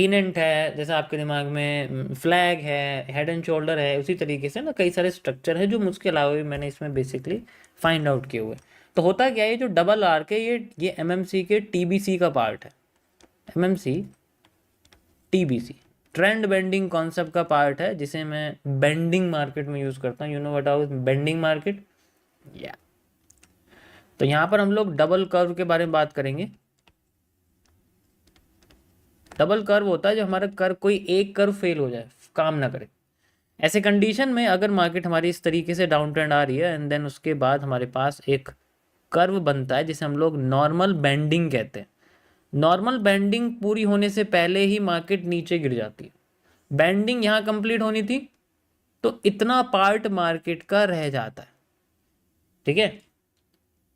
टीनेंट है, जैसे आपके दिमाग में फ्लैग है, हेड एंड शोल्डर है, उसी तरीके से ना कई सारे स्ट्रक्चर है जो मुझके अलावा भी मैंने इसमें बेसिकली फाइंड आउट किए हुए। तो होता क्या है, जो डबल आर्क है ये एमएमसी के टीबीसी का पार्ट है। MMC TBC trend bending concept का पार्ट है, जिसे मैं बेंडिंग मार्केट में यूज करता हूँ। You know what out bending market? या तो यहाँ पर हम लोग डबल कर्व के बारे में बात करेंगे। डबल कर्व होता है जब हमारा कर्व, कोई एक कर्व फेल हो जाए, काम ना करे। ऐसे कंडीशन में अगर मार्केट हमारी इस तरीके से डाउन ट्रेंड आ रही है एंड देन उसके बाद हमारे पास एक कर्व बनता है जिसे हम लोग नॉर्मल बेंडिंग कहते हैं। नॉर्मल बेंडिंग पूरी होने से पहले ही मार्केट नीचे गिर जाती है। बेंडिंग यहाँ कंप्लीट होनी थी तो इतना पार्ट मार्केट का रह जाता है, ठीक है।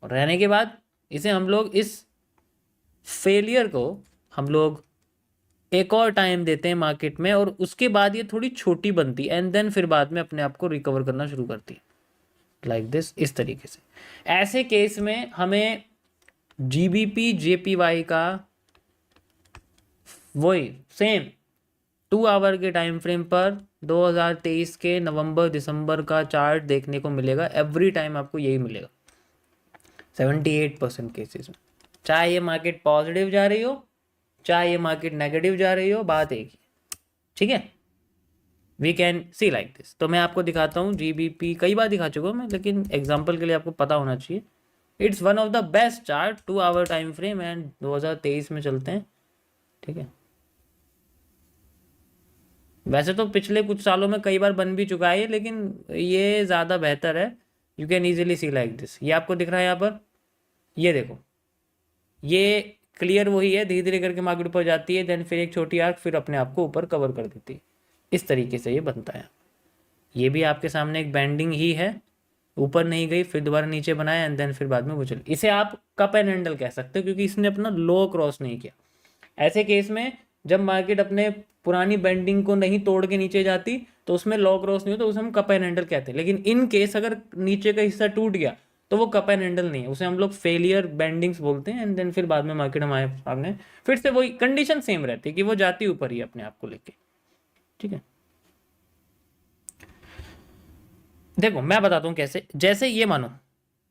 और रहने के बाद इसे हम लोग, इस फेलियर को हम लोग एक और टाइम देते हैं मार्केट में, और उसके बाद ये थोड़ी छोटी बनती है एंड देन फिर बाद में अपने आप को रिकवर करना शुरू करती है, लाइक दिस, इस तरीके से। ऐसे केस में हमें जीबीपी जेपीवाई का वही सेम 2 आवर के टाइम फ्रेम पर 2023 के नवंबर दिसंबर का चार्ट देखने को मिलेगा। एवरी टाइम आपको यही मिलेगा 78% केसेस में, चाहे ये मार्केट पॉजिटिव जा रही हो चाहे ये मार्केट नेगेटिव जा रही हो, बात एक ही, ठीक है। We can see like this. तो मैं आपको दिखाता हूँ जीबीपी, कई बार दिखा चुका हूँ मैं, लेकिन एग्जांपल के लिए आपको पता होना चाहिए। It's one of the best chart, 2 hour time frame and 2023 में चलते हैं, ठीक है। वैसे तो पिछले कुछ सालों में कई बार बन भी चुका है, लेकिन ये ज़्यादा बेहतर है। You can easily see like this. ये आपको दिख रहा है यहाँ पर, ये देखो, ये क्लियर वही है, धीरे धीरे करके मार्केट ऊपर जाती है, देन फिर एक छोटी आर्क, फिर अपने आप को ऊपर कवर कर देती है। इस तरीके से ये बनता है। ये भी आपके सामने एक बैंडिंग ही है, ऊपर नहीं गई, फिर दोबारा नीचे बनाया एंड देन फिर बाद में वो चली। इसे आप कप एंड हैंडल कह सकते हो क्योंकि इसने अपना लो क्रॉस नहीं किया। ऐसे केस में जब मार्केट अपने पुरानी बेंडिंग को नहीं तोड़ के नीचे जाती तो उसमें लो क्रॉस नहीं हो, तो उसे हम कप एंड हैंडल कहते हैं। लेकिन इन केस अगर नीचे का हिस्सा टूट गया तो वो कप एंड हैंडल नहीं है, उसे हम लोग फेलियर बेंडिंग्स बोलते हैं। एंड देन फिर बाद में मार्केट हमारे सामने फिर से वही कंडीशन सेम रहती है कि वो जाती ऊपर ही अपने आप को लेके, ठीक है। देखो मैं बताता हूँ कैसे। जैसे ये मानो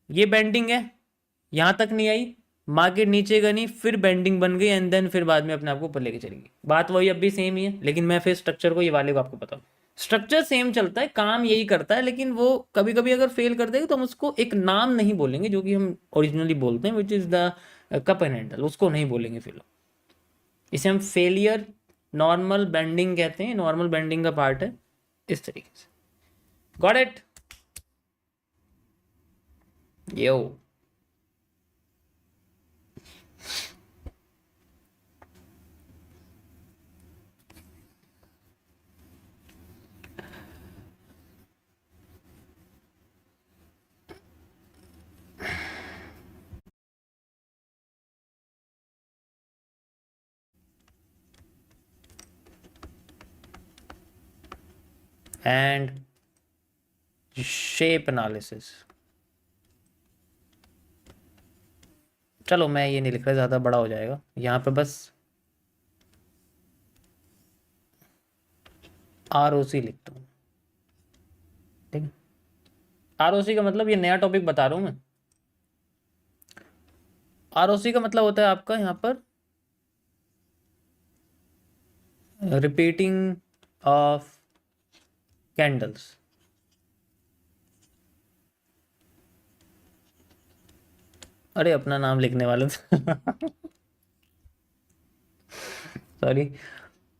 ये बेंडिंग है, यहाँ तक नहीं आई, मार्केट नीचे गई नहीं, फिर बेंडिंग बन गई एंड देन फिर बाद में अपने आप को ऊपर लेके चलेगी। बात वही अब भी सेम ही है, लेकिन मैं फिर स्ट्रक्चर को, ये वाले को आपको बताऊँ। स्ट्रक्चर सेम चलता है, काम यही करता है, लेकिन वो कभी कभी अगर फेल कर देगा तो हम उसको एक नाम नहीं बोलेंगे जो कि हम ओरिजिनली बोलते हैं, which is the cup and handle, उसको नहीं बोलेंगे फिर। इसे हम फेलियर नॉर्मल बेंडिंग कहते हैं, नॉर्मल बेंडिंग का पार्ट है, इस तरीके से। Got it? Yo and shape analysis. चलो मैं ये नहीं लिख रहा, ज़्यादा बड़ा हो जाएगा, यहाँ पे बस ROC लिखता हूँ, ठीक है। ROC का मतलब, ये नया टॉपिक बता रहा हूँ मैं। ROC का मतलब होता है आपका यहाँ पर रिपीटिंग ऑफ कैंडल्स। अरे अपना नाम लिखने वाले सॉरी।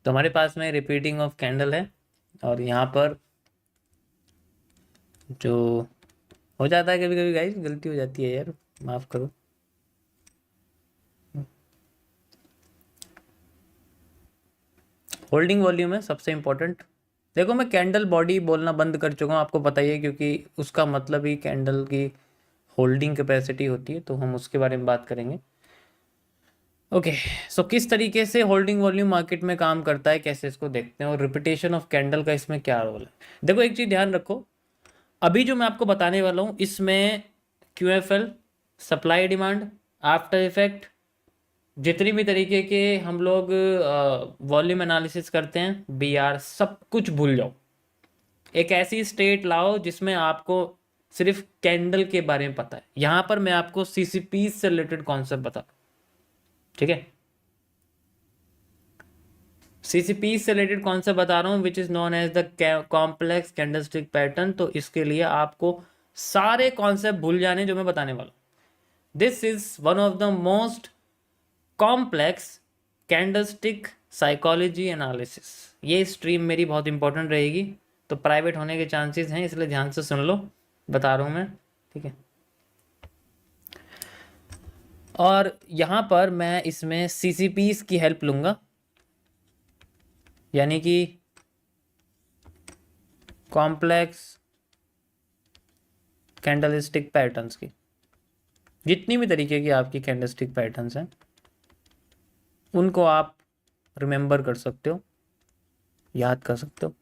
तो हमारे पास में रिपीटिंग ऑफ कैंडल है, और यहाँ पर जो हो जाता है कभी कभी गाइस, गलती हो जाती है यार, माफ़ करो। होल्डिंग वॉल्यूम है सबसे इंपॉर्टेंट। देखो मैं कैंडल बॉडी बोलना बंद कर चुका हूँ, आपको पता ही है, क्योंकि उसका मतलब ही कैंडल की होल्डिंग कैपेसिटी होती है, तो हम उसके बारे में बात करेंगे। ओके सो किस तरीके से होल्डिंग वॉल्यूम मार्केट में काम करता है, कैसे इसको देखते हैं, और रिपीटेशन ऑफ कैंडल का इसमें क्या रोल है। देखो एक चीज़ ध्यान रखो, अभी जो मैं आपको बताने वाला हूँ इसमें QFL, supply demand, after effect, जितनी भी तरीके के हम लोग वॉल्यूम एनालिसिस करते हैं, बीआर, सब कुछ भूल जाओ। एक ऐसी स्टेट लाओ जिसमें आपको सिर्फ कैंडल के बारे में पता है। यहां पर मैं आपको सीसीपी से रिलेटेड कॉन्सेप्ट बता, ठीक है, सीसीपी से रिलेटेड कॉन्सेप्ट बता रहा हूं, which is known as the complex candlestick pattern. तो इसके लिए आपको सारे कॉन्सेप्ट भूल जाने जो मैं बताने वाला हूं। This is one of the most complex candlestick psychology analysis. ये स्ट्रीम मेरी बहुत इंपॉर्टेंट रहेगी, तो प्राइवेट होने के चांसेस हैं, इसलिए ध्यान से सुन लो, बता रहा हूं मैं, ठीक है। और यहाँ पर मैं इसमें सीसीपीस की हेल्प लूँगा, यानी कि कॉम्प्लेक्स कैंडलस्टिक पैटर्न्स की। जितनी भी तरीके की आपकी कैंडलस्टिक पैटर्न्स हैं उनको आप रिमेंबर कर सकते हो, याद कर सकते हो,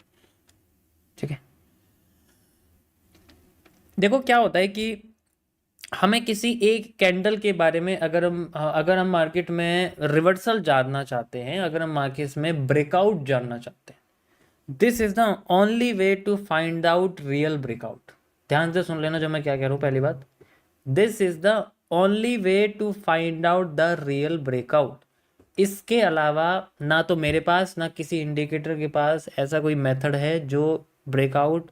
ठीक है। देखो क्या होता है कि हमें किसी एक कैंडल के बारे में अगर हम मार्केट में रिवर्सल जानना चाहते हैं, अगर हम मार्केट में ब्रेकआउट जानना चाहते हैं, this is the only way to find out real breakout. ध्यान से सुन लेना जो मैं क्या कह रहा हूँ। पहली बात, this is the only way to find out the real breakout. इसके अलावा ना तो मेरे पास ना किसी इंडिकेटर के पास ऐसा कोई मेथड है जो ब्रेकआउट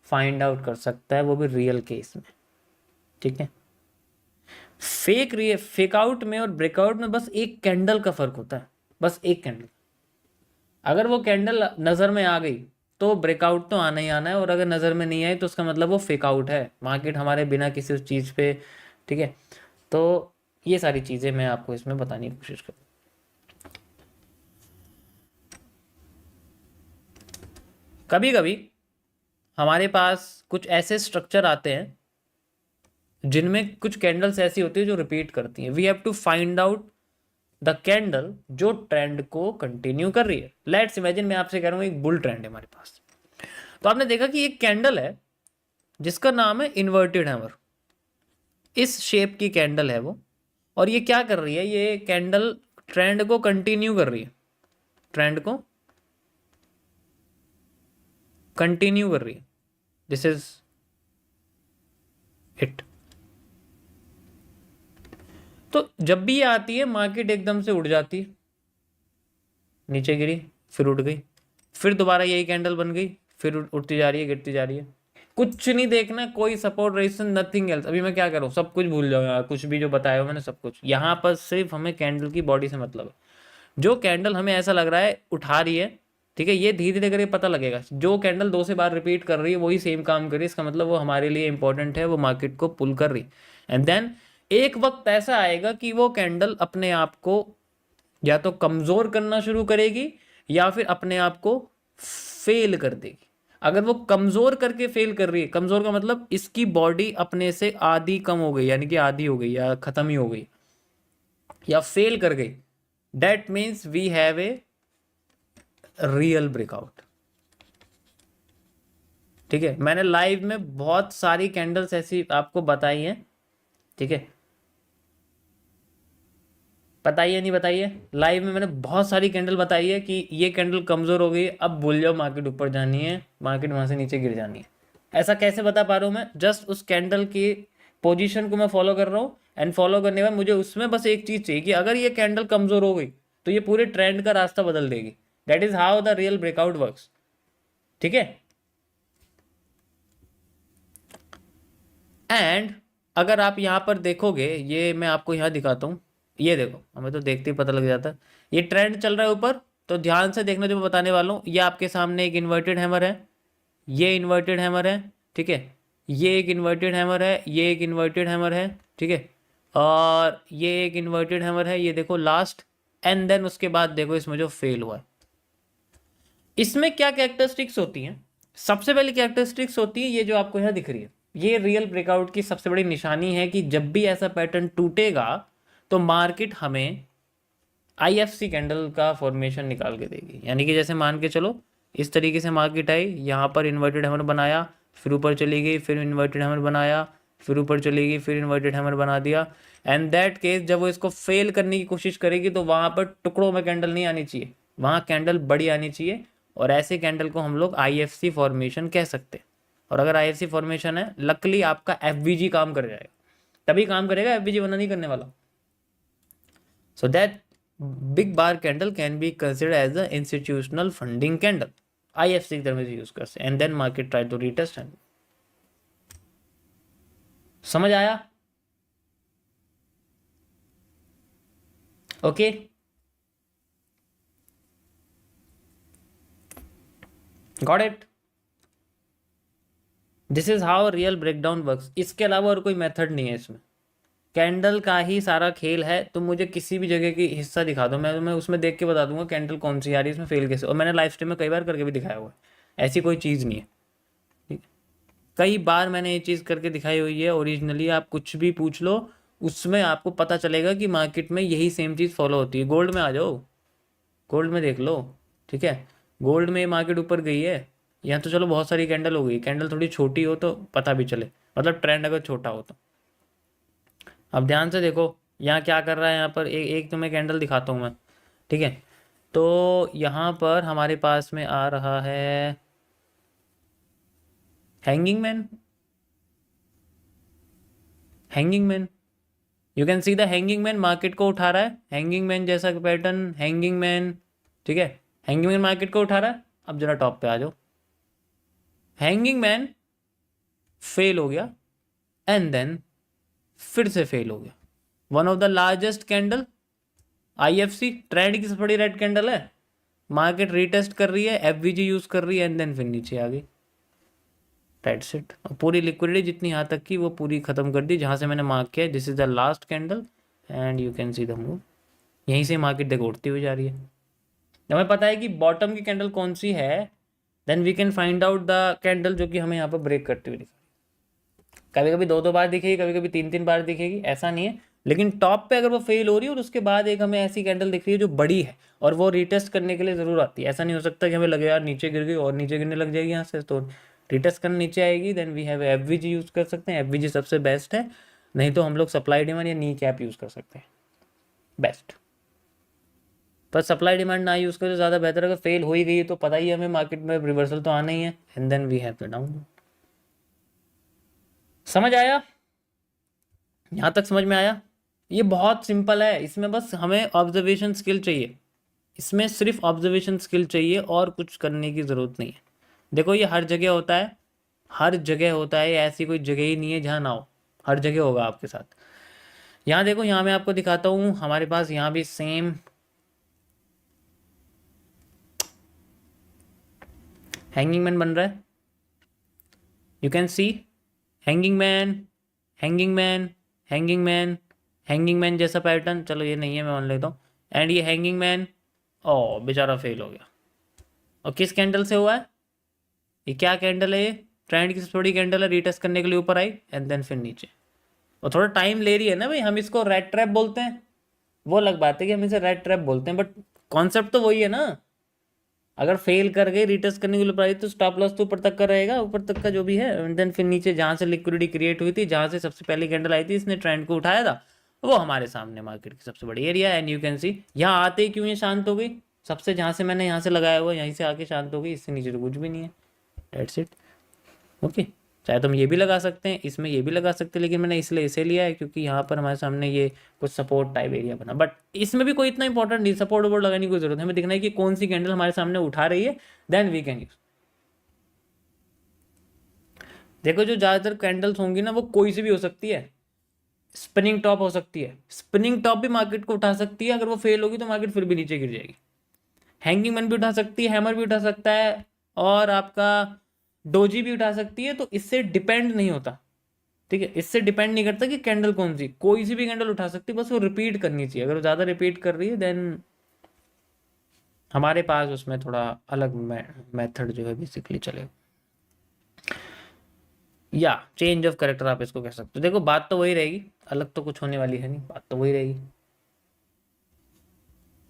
फाइंड आउट कर सकता है, वो भी रियल केस में, ठीक है। फेक आउट में और ब्रेकआउट में बस एक कैंडल का फर्क होता है, बस एक कैंडल। अगर वो कैंडल नज़र में आ गई तो ब्रेकआउट तो आना ही आना है, और अगर नज़र में नहीं आई तो उसका मतलब वो फेक आउट है, मार्केट हमारे बिना किसी उस चीज़ पे, ठीक है। तो ये सारी चीज़ें मैं आपको इसमें बताने की कोशिश करूँ। कभी कभी हमारे पास कुछ ऐसे स्ट्रक्चर आते हैं जिनमें कुछ कैंडल्स ऐसी होती है जो रिपीट करती हैं। We have to find out the candle जो ट्रेंड को कंटिन्यू कर रही है। लेट्स इमेजिन, मैं आपसे कह रहा हूँ एक बुल ट्रेंड है हमारे पास, तो आपने देखा कि एक कैंडल है जिसका नाम है इन्वर्टेड हैमर। इस शेप की कैंडल है वो, और ये क्या कर रही है, ये कैंडल ट्रेंड को कंटिन्यू कर रही है, ट्रेंड को कंटिन्यू कर रही है। This is it. तो जब भी ये आती है मार्केट एकदम से उड़ जाती है, नीचे गिरी फिर उठ गई, फिर दोबारा यही कैंडल बन गई, फिर उठती जा रही है, गिरती जा रही है। कुछ नहीं देखना, कोई सपोर्ट रेजिस्टेंस नथिंग एल्स। अभी मैं क्या करूँ, सब कुछ भूल जाओ यार, कुछ भी जो बताया हो मैंने सब कुछ। यहाँ पर सिर्फ हमें कैंडल की बॉडी से मतलब है। जो कैंडल हमें ऐसा लग रहा है उठा रही है, ठीक है, ये धीरे धीरे करके पता लगेगा। जो कैंडल 2 से बार रिपीट कर रही है वही सेम काम कर रही है, इसका मतलब वो हमारे लिए इंपॉर्टेंट है, वो मार्केट को पुल कर रही। एंड देन एक वक्त ऐसा आएगा कि वो कैंडल अपने आप को या तो कमज़ोर करना शुरू करेगी या फिर अपने आप को फेल कर देगी। अगर वो कमज़ोर करके फेल कर रही है, कमज़ोर का मतलब इसकी बॉडी अपने से आधी कम हो गई, यानी कि आधी हो गई या ख़त्म ही हो गई या फेल कर गई, that means we have a real breakout, ठीक है। मैंने लाइव में बहुत सारी कैंडल्स ऐसी आपको बताई हैं, ठीक है। बताइए नहीं बताइए, लाइव में मैंने बहुत सारी कैंडल बताई है कि ये कैंडल कमज़ोर हो गई, अब भूल जाओ, मार्केट ऊपर जानी है, मार्केट वहाँ से नीचे गिर जानी है। ऐसा कैसे बता पा रहा हूँ मैं? जस्ट उस कैंडल की पोजीशन को मैं फॉलो कर रहा हूँ, एंड फॉलो करने के बाद मुझे उसमें बस एक चीज़ चाहिए कि अगर ये कैंडल कमज़ोर हो गई तो ये पूरे ट्रेंड का रास्ता बदल देगी। That is how the real breakout works, ठीक है। एंड अगर आप यहाँ पर देखोगे, ये मैं आपको यहाँ दिखाता हूँ, ये देखो, हमें तो देखते ही पता लग जाता है ये ट्रेंड चल रहा है ऊपर। तो ध्यान से देखना जो मैं बताने वाला हूँ। ये आपके सामने एक इन्वर्टेड हैमर है, ये इन्वर्टेड हैमर है, ठीक है, ये एक इन्वर्टेड हैमर है, ये एक इन्वर्टेड हैमर है, ठीक है, और ये एक इन्वर्टेड हैमर है, ये देखो लास्ट। एंड देन उसके बाद देखो इसमें जो फेल हुआ है, इसमें क्या कैरेक्टरिस्टिक्स होती हैं। सबसे पहली कैरेक्टरिस्टिक्स होती है ये जो आपको यहाँ दिख रही है, ये रियल ब्रेकआउट की सबसे बड़ी निशानी है कि जब भी ऐसा पैटर्न टूटेगा तो मार्केट हमें आईएफसी कैंडल का फॉर्मेशन निकाल के देगी। यानी कि जैसे मान के चलो इस तरीके से मार्केट आई, यहाँ पर इन्वर्टेड हैमर बनाया, फिर ऊपर चली गई, फिर इन्वर्टेड हैमर बनाया, फिर ऊपर चली गई, फिर इन्वर्टेड हैमर बना दिया, एंड दैट केस जब वो इसको फेल करने की कोशिश करेगी तो वहाँ पर टुकड़ों में कैंडल नहीं आनी चाहिए, वहाँ कैंडल बड़ी आनी चाहिए, और ऐसे कैंडल को हम लोग IFC फॉर्मेशन कह सकते हैं। और अगर IFC फॉर्मेशन है, लकली आपका FVG काम कर जाएगा, तभी काम करेगा, FVG वरना नहीं करने वाला। So that big bar candle can be considered as a institutional funding candle, IFC की तरह से यूज करते हैं, and then market try to retest and. समझ आया? Okay, got it? This is how real breakdown works. इसके अलावा और कोई मेथड नहीं है इसमें, कैंडल का ही सारा खेल है। तुम मुझे किसी भी जगह की हिस्सा दिखा दो, मैं तुम्हें उसमें देख के बता दूंगा कैंडल कौन सी आ रही है, इसमें फेल कैसे, और मैंने लाइव स्ट्रीम में कई बार करके भी दिखाया हुआ है, ऐसी कोई चीज़ नहीं है, ठीक है? कई बार मैंने ये चीज़ करके दिखाई हुई है ओरिजिनली, आप कुछ भी पूछ लो उसमें आपको पता चलेगा कि मार्केट में यही सेम चीज़ फॉलो होती है। गोल्ड में आ जाओ, गोल्ड में देख लो, ठीक है? गोल्ड में मार्केट ऊपर गई है, यहाँ तो चलो बहुत सारी कैंडल हो गई, कैंडल थोड़ी छोटी हो तो पता भी चले, मतलब ट्रेंड अगर छोटा हो तो। अब ध्यान से देखो यहाँ क्या कर रहा है, यहाँ पर एक तुम्हें कैंडल दिखाता हूँ मैं, ठीक है? तो यहाँ पर हमारे पास में आ रहा है hanging man, hanging man, you can see the hanging main market को उठा रहा है, हैंगिंग मैन जैसा पैटर्न, हैंगिंग मैन, ठीक है? हैंगिंग मैन मार्केट को उठा रहा है। अब जरा टॉप पे आ जाओ, हैंगिंग मैन फेल हो गया एंड देन फिर से फेल हो गया। One of the largest candle IFC trend की सबसे बड़ी रेड कैंडल है, मार्केट रीटेस्ट कर रही है, FVG यूज कर रही है, एंड देन फिर नीचे आ गई, दैट्स इट। पूरी लिक्विडिटी जितनी यहाँ तक की वो पूरी खत्म कर दी, जहाँ से मैंने मार्क किया this is the last candle, and you can see the move. यहीं से मार्केट देखो उठती हुई जा रही है। जब हमें पता है कि बॉटम की कैंडल कौन सी है, then we can find out the candle जो कि हमें यहाँ पर ब्रेक करती हुई दिखाई। कभी कभी दो बार दिखेगी, कभी कभी तीन बार दिखेगी, ऐसा नहीं है, लेकिन टॉप पे अगर वो फेल हो रही है और उसके बाद एक हमें ऐसी कैंडल दिख रही है जो बड़ी है और वो रीटेस्ट करने के लिए ज़रूर आती है, ऐसा नहीं हो सकता कि हमें लगे यार नीचे गिर गई और नीचे गिरने लग जाएगी यहाँ से, तो रीटेस्ट करने नीचे आएगी, then we have FVG use कर सकते हैं, FVG सबसे बेस्ट है, नहीं तो हम लोग सप्लाई डिमांड या नी कैप यूज़ कर सकते हैं, बेस्ट। पर सप्लाई डिमांड ना यूज़ करें ज़्यादा बेहतर। अगर फेल हो ही गई है तो पता ही है हमें मार्केट में रिवर्सल तो आना ही है, and then we have the down. समझ आया? यहाँ तक समझ में आया? ये बहुत सिंपल है, इसमें बस हमें ऑब्जर्वेशन स्किल चाहिए, इसमें सिर्फ ऑब्जर्वेशन स्किल चाहिए और कुछ करने की ज़रूरत नहीं है। देखो ये हर जगह होता है, हर जगह होता है, ऐसी कोई जगह ही नहीं है जहाँ ना हो, हर जगह होगा आपके साथ। यहाँ देखो, यहाँ मैं आपको दिखाता हूँ, हमारे पास यहाँ भी सेम हैंगिंग मैन बन रहा है, you can see hanging man, hanging man, hanging man, hanging man जैसा पैटर्न, चलो ये नहीं है मैं मान लेता हूँ, एंड ये हैंगिंग मैन, ओ बेचारा फेल हो गया। और किस कैंडल से हुआ है ये? क्या कैंडल है ये? ट्रेंड की सबसे बड़ी कैंडल है, रीटेस्ट करने के लिए ऊपर आई एंड देन फिर नीचे, और थोड़ा टाइम ले रही है ना भाई, हम इसको रेड ट्रैप बोलते हैं, वो अलग बात है कि हम इसे रेड ट्रैप बोलते हैं, बट कॉन्सेप्ट तो वही है ना। अगर फेल कर गई रीटेस्ट करने के लिए प्राइस तो स्टॉप लॉस तो ऊपर तक का रहेगा, ऊपर तक का जो भी है, एंड देन फिर नीचे जहाँ से लिक्विडिटी क्रिएट हुई थी, जहाँ से सबसे पहली कैंडल आई थी, इसने ट्रेंड को उठाया था, वो हमारे सामने मार्केट की सबसे बड़ी एरिया है, एंड यू कैन सी यहाँ आते ही क्यों ये शांत हो गई, सबसे जहाँ से मैंने यहाँ से लगाया हुआ यहीं से आके शांत हो गई, इससे नीचे तो कुछ भी नहीं है, दैट्स इट। ओके, चाहे तुम ये भी लगा सकते हैं, इसमें ये भी लगा सकते हैं, लेकिन मैंने इसलिए इसे लिया है क्योंकि यहाँ पर हमारे सामने ये कुछ सपोर्ट टाइप एरिया बना, बट इसमें भी कोई इतना इंपॉर्टेंट नहीं, सपोर्ट वोर्ट लगाने की कोई जरूरत है, हमें दिखना है कि कौन सी कैंडल हमारे सामने उठा रही है, देन वी कैन यूज। देखो जो ज़्यादातर कैंडल्स होंगी ना वो कोई सी भी हो सकती है, स्पिनिंग टॉप हो सकती है, स्पिनिंग टॉप भी मार्केट को उठा सकती है, अगर वो फेल होगी तो मार्केट फिर भी नीचे गिर जाएगी, हैंगिंग मैन भी उठा सकती है, हैमर भी उठा सकता है, और आपका डोजी भी उठा सकती है, तो इससे डिपेंड नहीं होता, ठीक है? इससे डिपेंड नहीं करता कि कैंडल कौन सी, कोई सी भी कैंडल उठा सकती है, बस वो रिपीट करनी चाहिए, अगर वो ज़्यादा रिपीट कर रही है देन हमारे पास उसमें थोड़ा अलग मेथड जो है बेसिकली चलेगा, या चेंज ऑफ करेक्टर आप इसको कह सकते हो। देखो बात तो वही रहेगी, अलग तो कुछ होने वाली है नहीं, बात तो वही रहेगी।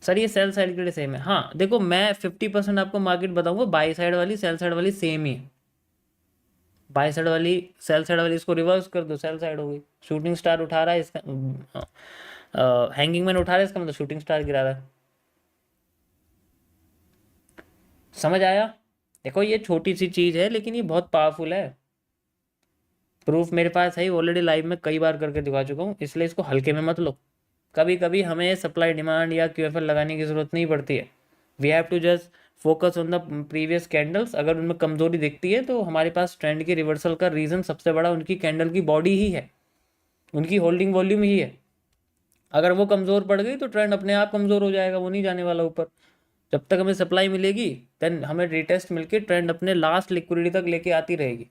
सर ये सेल साइड के लिए सेम है, हाँ देखो मैं 50% आपको मार्केट बताऊंगा, बाई साइड वाली सेल साइड वाली सेम ही है, बाय साइड वाली, सेल साइड वाली इसको रिवर्स कर दो, सेल साइड हो गई। शूटिंग स्टार उठा रहा है इसका, हैंगिंग मैन उठा रहा है, इसका मतलब शूटिंग स्टार गिरा रहा है। समझ आया? देखो ये छोटी सी चीज़ है लेकिन ये बहुत पावरफुल है। प्रूफ मेरे पास है, ऑलरेडी लाइव में कई बार करके दिखा चुका हूँ, इसलिए इसको हल्के में मत लो। कभी कभी हमें सप्लाई डिमांड या क्यूएफएल लगाने की ज़रूरत नहीं पड़ती है। We have to just focus on the previous candles. अगर उनमें कमजोरी दिखती है तो हमारे पास ट्रेंड की रिवर्सल का रीज़न सबसे बड़ा उनकी कैंडल की बॉडी ही है, उनकी होल्डिंग वॉल्यूम ही है। अगर वो कमज़ोर पड़ गई तो ट्रेंड अपने आप कमज़ोर हो जाएगा, वो नहीं जाने वाला ऊपर। जब तक हमें सप्लाई मिलेगी देन हमें रिटेस्ट मिलके ट्रेंड अपने लास्ट लिक्विडिटी तक लेके आती रहेगी।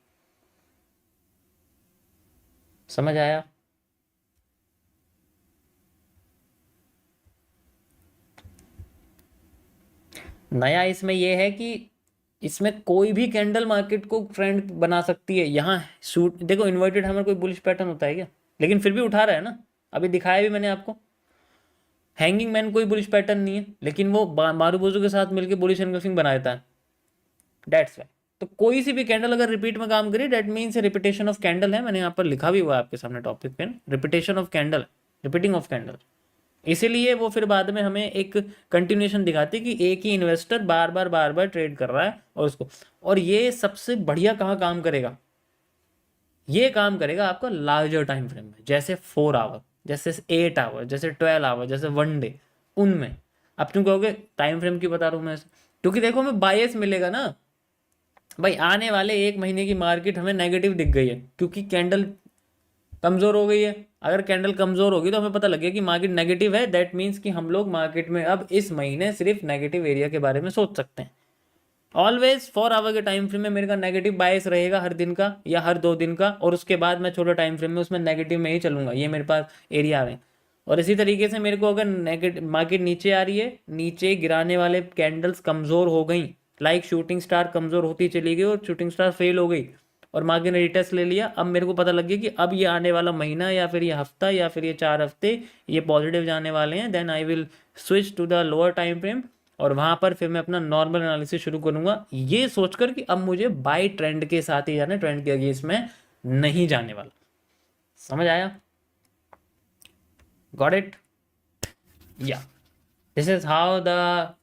समझ आया? नया इसमें यह है कि इसमें कोई भी कैंडल मार्केट को ट्रेंड बना सकती है। यहाँ शूट देखो, इन्वर्टेड हैमर कोई बुलिश पैटर्न होता है क्या? लेकिन फिर भी उठा रहा है ना, अभी दिखाया भी मैंने आपको। हैंगिंग मैन कोई बुलिश पैटर्न नहीं है लेकिन वो मारूबोजू के साथ मिलकर बुलिश एनगल्फिंग बना देता है। डेट्स वाई तो कोई सी भी कैंडल अगर रिपीट में काम करे that means repetition of candle है। मैंने यहाँ पर लिखा भी हुआ है आपके सामने टॉपिक पे, repetition of candle, repeating of candle. इसीलिए वो फिर बाद में हमें एक कंटिन्यूएशन दिखाती है कि एक ही इन्वेस्टर बार बार ट्रेड कर रहा है और उसको। और ये सबसे बढ़िया कहाँ काम करेगा? ये काम करेगा आपका लार्जर टाइम फ्रेम में, जैसे 4 आवर, जैसे 8 आवर, जैसे 12 आवर, जैसे 1 डे, उनमें। अब तुम कहोगे टाइम फ्रेम क्यों बता रहा हूँ मैं ऐसे? क्योंकि देखो हमें बायस मिलेगा ना भाई। आने वाले 1 महीने की मार्केट हमें नेगेटिव दिख गई है क्योंकि कैंडल कमज़ोर हो गई है। अगर कैंडल कमज़ोर होगी तो हमें पता लग गया कि मार्केट नेगेटिव है, दैट मीन्स कि हम लोग मार्केट में अब इस महीने सिर्फ नेगेटिव एरिया के बारे में सोच सकते हैं। ऑलवेज 4 आवर के टाइम फ्रेम में मेरे का नेगेटिव बायस रहेगा हर दिन का या हर 2 दिन का, और उसके बाद मैं छोटे टाइम फ्रेम में उसमें नेगेटिव में ही चलूंगा। ये मेरे पास एरिया है। और इसी तरीके से मेरे को अगर नेगेटिव मार्केट नीचे आ रही है, नीचे गिराने वाले कैंडल्स कमज़ोर हो गई, लाइक शूटिंग स्टार कमज़ोर होती चली गई और शूटिंग स्टार फेल हो गई और मार्केट ने रिटेस्ट ले लिया। अब मेरे को पता लग गया कि अब ये आने वाला महीना या फिर ये हफ्ता या फिर ये 4 हफ्ते ये पॉजिटिव जाने वाले हैं, then I will switch to the lower time frame और वहाँ पर फिर मैं अपना नॉर्मल एनालिसिस शुरू करूँगा, ये सोचकर कि अब मुझे बाय ट्रेंड के साथ ही जाना है, ट्रेंड के अगेंस्ट में नहीं जाने वाला। समझ आया? Got it? या this is how the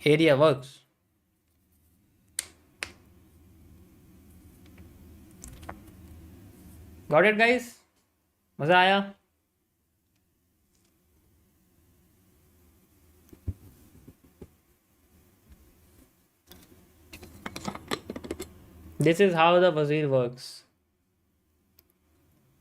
area works. Got it guys? मज़ा आया? This is how the Wazir works.